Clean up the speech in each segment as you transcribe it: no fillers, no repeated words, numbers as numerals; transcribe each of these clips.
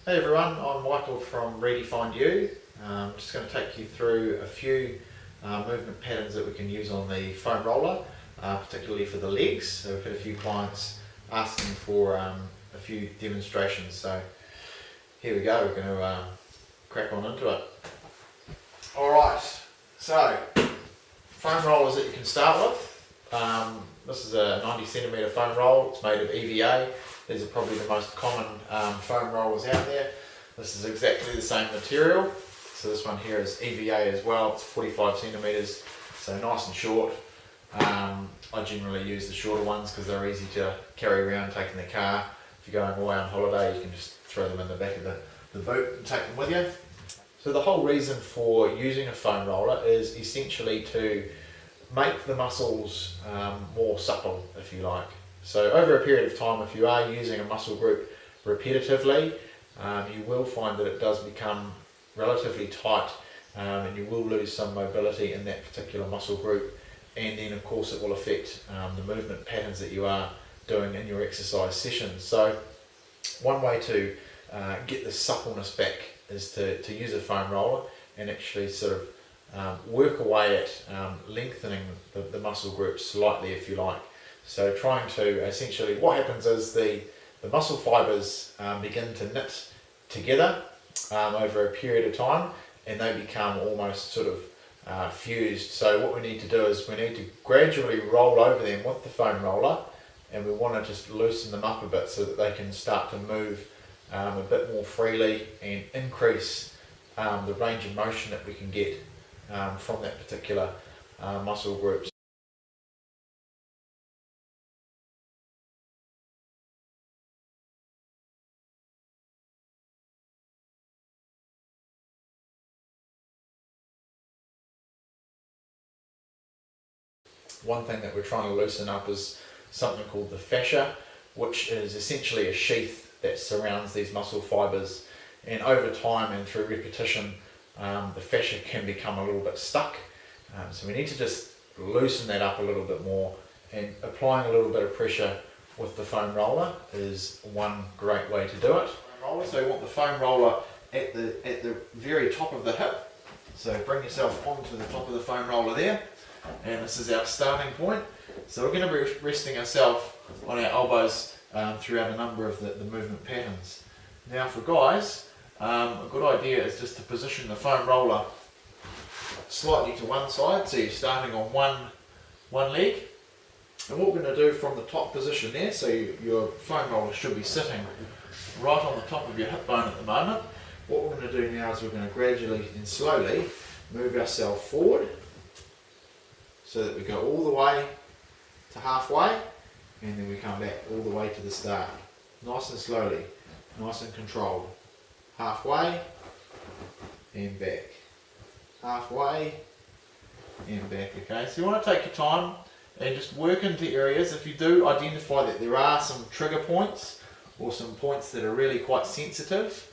Hey everyone, I'm Michael from RedefinedU. I'm just going to take you through a few movement patterns that we can use on the foam roller, particularly for the legs. So we've had a few clients asking for a few demonstrations, so here we go, we're going to crack on into it. Alright, so foam rollers that you can start with. This is a 90cm foam roll, it's made of EVA. These are probably the most common foam rollers out there. This is exactly the same material. So this one here is EVA as well. It's 45cm, so nice and short. I generally use the shorter ones because they're easy to carry around, take in the car. If you're going away on holiday, you can just throw them in the back of the boot and take them with you. So the whole reason for using a foam roller is essentially to make the muscles more supple, if you like. So over a period of time, if you are using a muscle group repetitively, you will find that it does become relatively tight and you will lose some mobility in that particular muscle group, and then of course it will affect the movement patterns that you are doing in your exercise sessions. So one way to get the suppleness back is to use a foam roller and actually sort of work away at lengthening the muscle group slightly, if you like. So trying to essentially, what happens is the muscle fibres begin to knit together over a period of time, and they become almost sort of fused. So what we need to do is we need to gradually roll over them with the foam roller, and we want to just loosen them up a bit so that they can start to move a bit more freely and increase the range of motion that we can get from that particular muscle group. One thing that we're trying to loosen up is something called the fascia, which is essentially a sheath that surrounds these muscle fibres, and over time and through repetition the fascia can become a little bit stuck, so we need to just loosen that up a little bit more, and applying a little bit of pressure with the foam roller is one great way to do it. So you want the foam roller at the very top of the hip, so bring yourself onto the top of the foam roller there. And this is our starting point. So we're going to be resting ourselves on our elbows throughout a number of the movement patterns. Now for guys, a good idea is just to position the foam roller slightly to one side, so you're starting on one leg. And what we're going to do from the top position there, so your foam roller should be sitting right on the top of your hip bone at the moment. What we're going to do now is we're going to gradually and slowly move ourselves forward, so that we go all the way to halfway, and then we come back all the way to the start. Nice and slowly, nice and controlled. Halfway and back. Halfway and back, okay? So you want to take your time and just work into areas. If you do identify that there are some trigger points or some points that are really quite sensitive,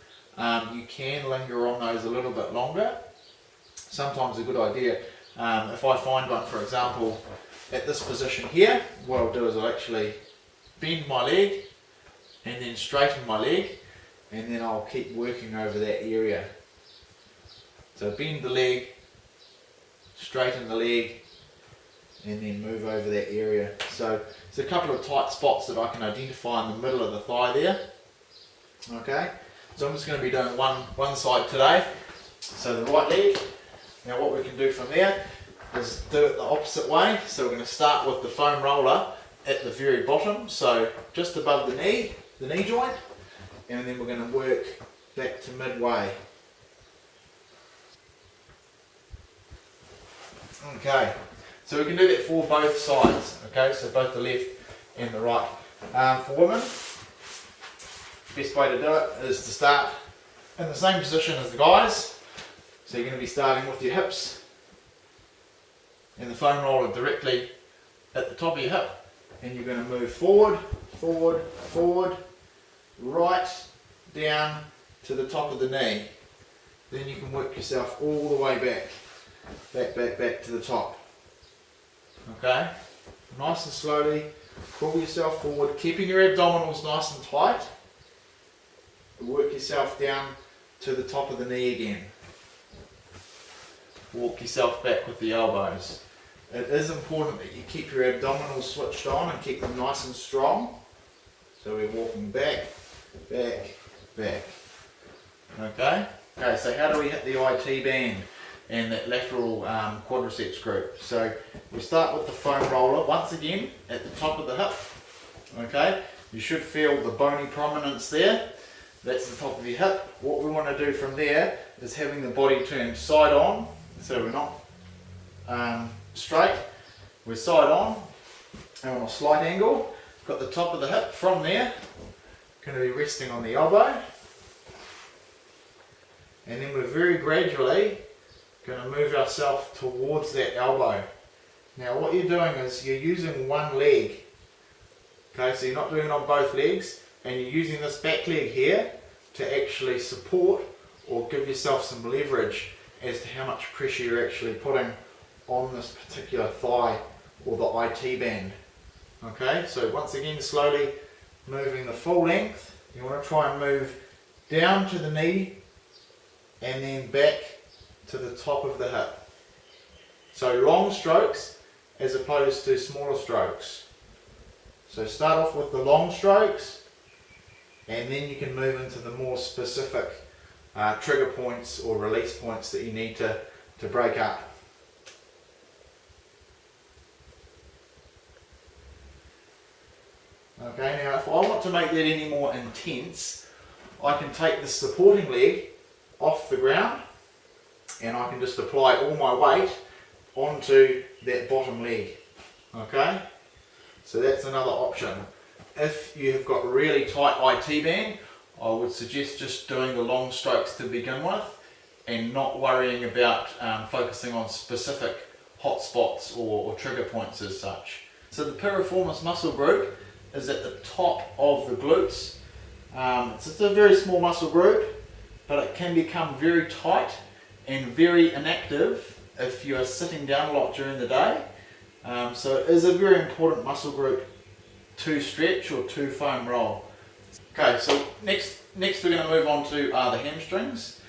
you can linger on those a little bit longer. Sometimes a good idea, if I find one, for example, at this position here, what I'll do is I'll actually bend my leg and then straighten my leg, and then I'll keep working over that area. So bend the leg, straighten the leg, and then move over that area. So there's a couple of tight spots that I can identify in the middle of the thigh there. Okay, so I'm just going to be doing one side today, so the right leg. Now what we can do from there is do it the opposite way. So we're going to start with the foam roller at the very bottom, so just above the knee joint, and then we're going to work back to midway. Okay, so we can do that for both sides, okay, so both the left and the right. For women, best way to do it is to start in the same position as the guys. So you're going to be starting with your hips and the foam roller directly at the top of your hip, and you're going to move forward, forward, forward, right down to the top of the knee. Then you can work yourself all the way back to the top. Okay, nice and slowly pull yourself forward, keeping your abdominals nice and tight. work yourself down to the top of the knee again. Walk yourself back with the elbows. It is important that you keep your abdominals switched on and keep them nice and strong. So we're walking back, back, back. Okay? Okay, so how do we hit the IT band and that lateral quadriceps group? So we start with the foam roller, once again, at the top of the hip. Okay? You should feel the bony prominence there. That's the top of your hip. What we want to do from there is having the body turn side on, so we're not straight, we're side on and on a slight angle. Got the top of the hip from there, going to be resting on the elbow, and then we're very gradually going to move ourselves towards that elbow. Now what you're doing is you're using one leg, okay, so you're not doing it on both legs, and you're using this back leg here to actually support or give yourself some leverage as to how much pressure you're actually putting on this particular thigh or the IT band. Okay, so once again, slowly moving the full length. You want to try and move down to the knee and then back to the top of the hip. So long strokes as opposed to smaller strokes. So start off with the long strokes, and then you can move into the more specific trigger points or release points that you need to break up. Okay, now if I want to make that any more intense, I can take the supporting leg off the ground and I can just apply all my weight onto that bottom leg. Okay, so that's another option. If you have got really tight IT band, I would suggest just doing the long strokes to begin with and not worrying about focusing on specific hot spots or trigger points as such. So the piriformis muscle group is at the top of the glutes. It's just a very small muscle group, but it can become very tight and very inactive if you are sitting down a lot during the day. So it is a very important muscle group to stretch or to foam roll. Okay, so next we're going to move on to the hamstrings.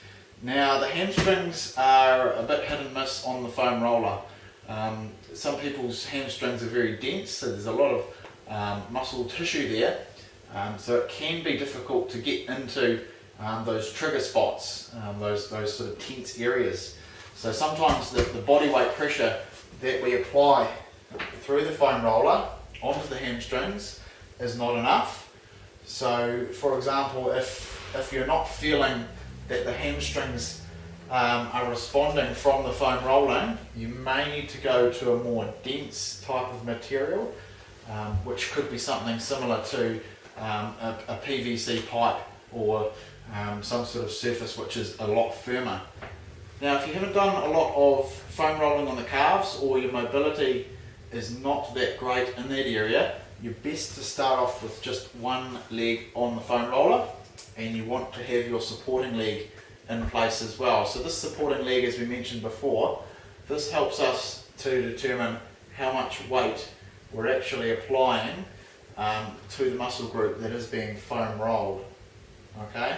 Now the hamstrings are a bit hit and miss on the foam roller. Some people's hamstrings are very dense, so there's a lot of muscle tissue there, so it can be difficult to get into those trigger spots, those sort of tense areas. So sometimes the body weight pressure that we apply through the foam roller onto the hamstrings is not enough. So for example, if you're not feeling that the hamstrings are responding from the foam rolling, you may need to go to a more dense type of material, which could be something similar to a PVC pipe or some sort of surface which is a lot firmer. Now if you haven't done a lot of foam rolling on the calves, or your mobility is not that great in that area, you're best to start off with just one leg on the foam roller, and you want to have your supporting leg in place as well. So this supporting leg, as we mentioned before, this helps us to determine how much weight we're actually applying to the muscle group that is being foam rolled. Okay,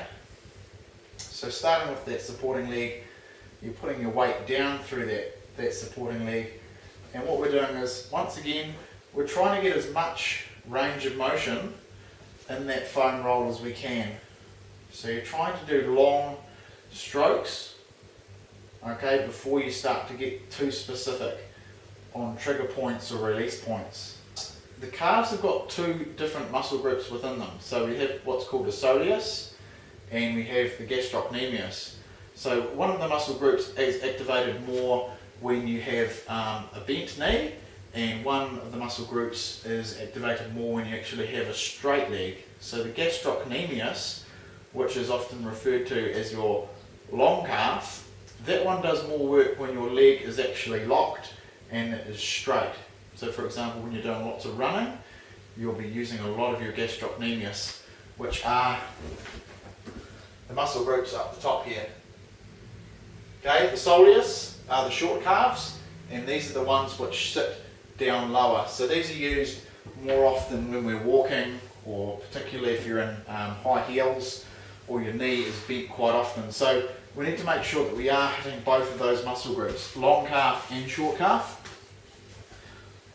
so starting with that supporting leg, you're putting your weight down through that supporting leg, and what we're doing is, once again, we're trying to get as much range of motion in that foam roll as we can. So you're trying to do long strokes, okay, before you start to get too specific on trigger points or release points. The calves have got two different muscle groups within them. So we have what's called the soleus and we have the gastrocnemius. So one of the muscle groups is activated more when you have a bent knee, and one of the muscle groups is activated more when you actually have a straight leg. So the gastrocnemius, which is often referred to as your long calf, that one does more work when your leg is actually locked and it is straight. So for example, when you're doing lots of running, you'll be using a lot of your gastrocnemius, which are the muscle groups up the top here. Okay, the soleus are the short calves, and these are the ones which sit down lower. So these are used more often when we're walking, or particularly if you're in high heels or your knee is bent quite often. So we need to make sure that we are hitting both of those muscle groups, long calf and short calf.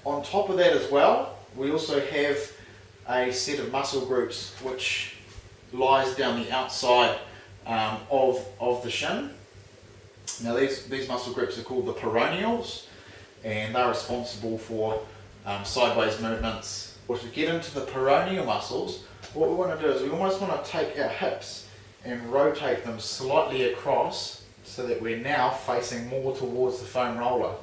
On top of that as well, we also have a set of muscle groups which lies down the outside of the shin. Now these muscle groups are called the peroneals, and they're responsible for sideways movements. Well, to get into the peroneal muscles, what we want to do is we almost want to take our hips and rotate them slightly across so that we're now facing more towards the foam roller.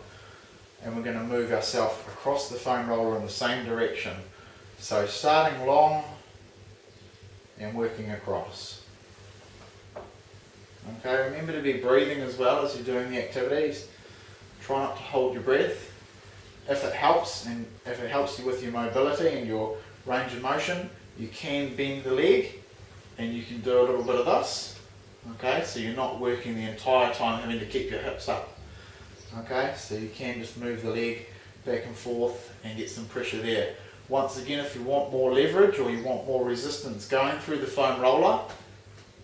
And we're going to move ourselves across the foam roller in the same direction. So starting long and working across. Okay, remember to be breathing as well as you're doing the activities. Try not to hold your breath. If it helps, and if it helps you with your mobility and your range of motion, you can bend the leg and you can do a little bit of this. Okay, so you're not working the entire time having to keep your hips up. Okay, so you can just move the leg back and forth and get some pressure there. Once again, if you want more leverage or you want more resistance going through the foam roller,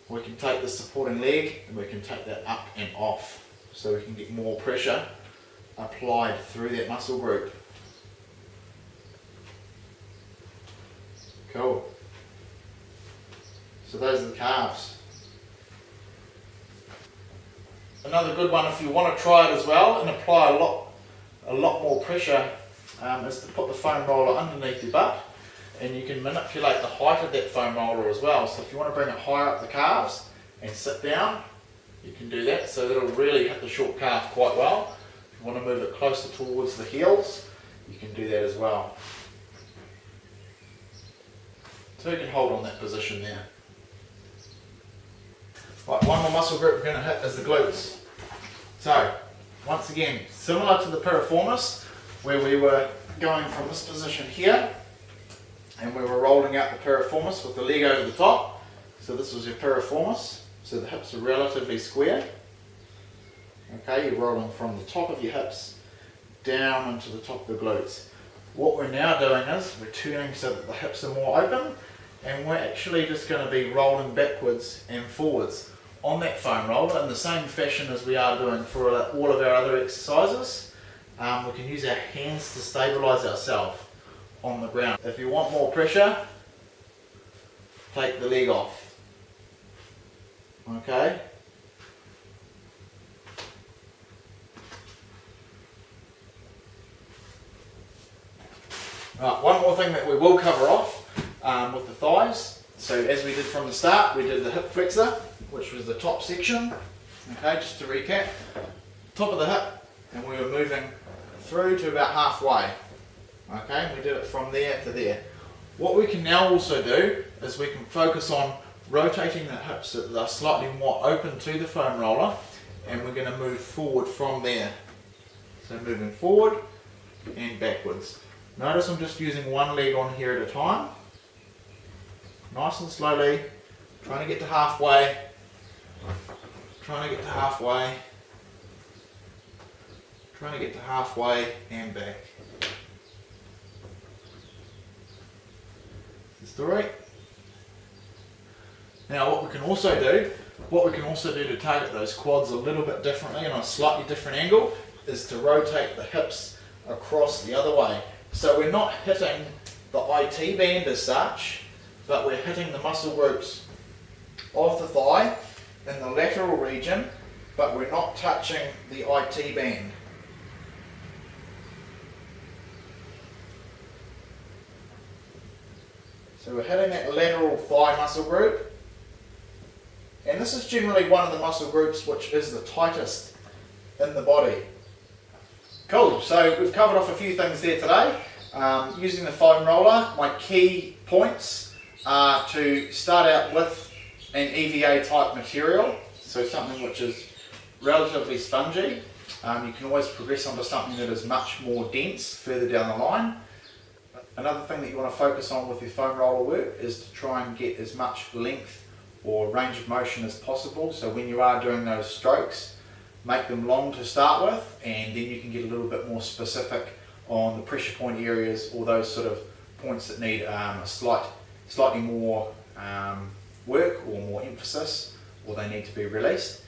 we can take the supporting leg and we can take that up and off so we can get more pressure applied through that muscle group. Cool. So those are the calves. Another good one, if you want to try it as well and apply a lot more pressure, is to put the foam roller underneath your butt, and you can manipulate the height of that foam roller as well. So if you want to bring it higher up the calves and sit down, you can do that, so that it'll really hit the short calf quite well. If you want to move it closer towards the heels, you can do that as well. So you can hold on that position there. Right, one more muscle group we're going to hit is the glutes. So, once again, similar to the piriformis, where we were going from this position here, and we were rolling out the piriformis with the leg over the top. So this was your piriformis, so the hips are relatively square. Okay, you're rolling from the top of your hips down into the top of the glutes. What we're now doing is we're turning so that the hips are more open, and we're actually just going to be rolling backwards and forwards on that foam roller in the same fashion as we are doing for all of our other exercises. We can use our hands to stabilise ourselves on the ground. If you want more pressure, take the leg off. Okay? Right, one more thing that we will cover off with the thighs. So as we did from the start, we did the hip flexor, which was the top section. Okay, just to recap, top of the hip, and we were moving through to about halfway. Okay, we did it from there to there. What we can now also do is we can focus on rotating the hips so that they're slightly more open to the foam roller, and we're going to move forward from there. So moving forward and backwards. Notice I'm just using one leg on here at a time. Nice and slowly, trying to get to halfway, trying to get to halfway, trying to get to halfway and back. Story. Now what we can also do to target those quads a little bit differently and on a slightly different angle is to rotate the hips across the other way. So we're not hitting the IT band as such, but we're hitting the muscle groups of the thigh in the lateral region, but we're not touching the IT band. So we're hitting that lateral thigh muscle group, and this is generally one of the muscle groups which is the tightest in the body. Cool, so we've covered off a few things there today. Using the foam roller, my key points are to start out with an EVA type material, so something which is relatively spongy. You can always progress onto something that is much more dense further down the line. Another thing that you want to focus on with your foam roller work is to try and get as much length or range of motion as possible. So when you are doing those strokes, make them long to start with, and then you can get a little bit more specific on the pressure point areas or those sort of points that need a slightly more work or more emphasis, or they need to be released.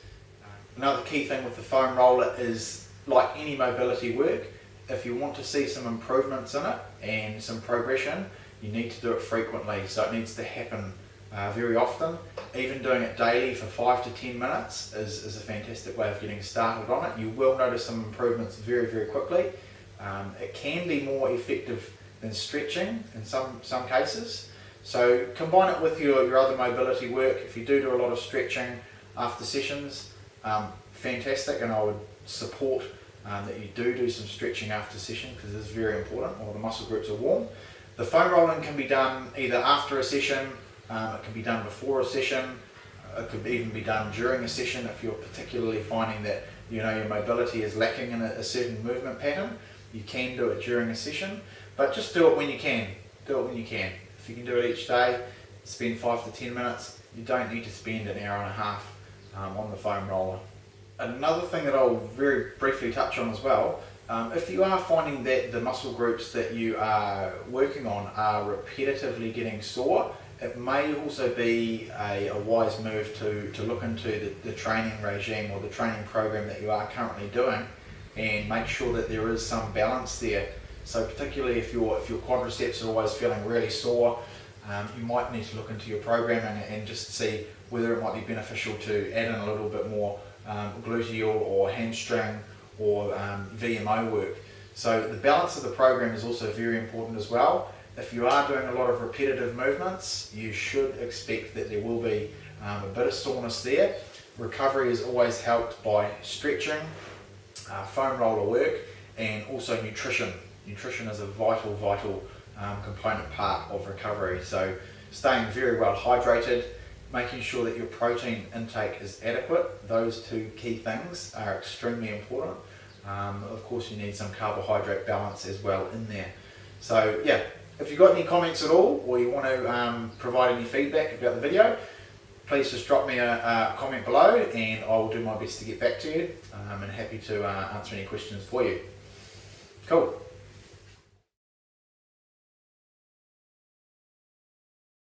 Another key thing with the foam roller is, like any mobility work, if you want to see some improvements in it and some progression, you need to do it frequently. So it needs to happen very often. Even doing it daily for 5 to 10 minutes is a fantastic way of getting started on it. You will notice some improvements very, very quickly. It can be more effective than stretching in some cases. So combine it with your other mobility work. If you do a lot of stretching after sessions, fantastic, and I would support that you do some stretching after session, because it's very important while the muscle groups are warm. The foam rolling can be done either after a session, it can be done before a session, it could even be done during a session if you're particularly finding that your mobility is lacking in a certain movement pattern. You can do it during a session, but just do it when you can. Do it when you can. If you can do it each day, spend 5 to 10 minutes. You don't need to spend an hour and a half on the foam roller. Another thing that I'll very briefly touch on as well, if you are finding that the muscle groups that you are working on are repetitively getting sore, it may also be a wise move to look into the training regime or the training program that you are currently doing, and make sure that there is some balance there. So particularly if your quadriceps are always feeling really sore, you might need to look into your programming and just see whether it might be beneficial to add in a little bit more gluteal or hamstring or VMO work. So the balance of the program is also very important as well. If you are doing a lot of repetitive movements, you should expect that there will be a bit of soreness there. Recovery is always helped by stretching, foam roller work, and also nutrition. Nutrition is a vital component part of recovery. So staying very well hydrated, making sure that your protein intake is adequate. Those two key things are extremely important. Of course, you need some carbohydrate balance as well in there. So yeah, if you've got any comments at all, or you want to provide any feedback about the video, please just drop me a comment below, and I'll do my best to get back to you. I'm happy to answer any questions for you. Cool.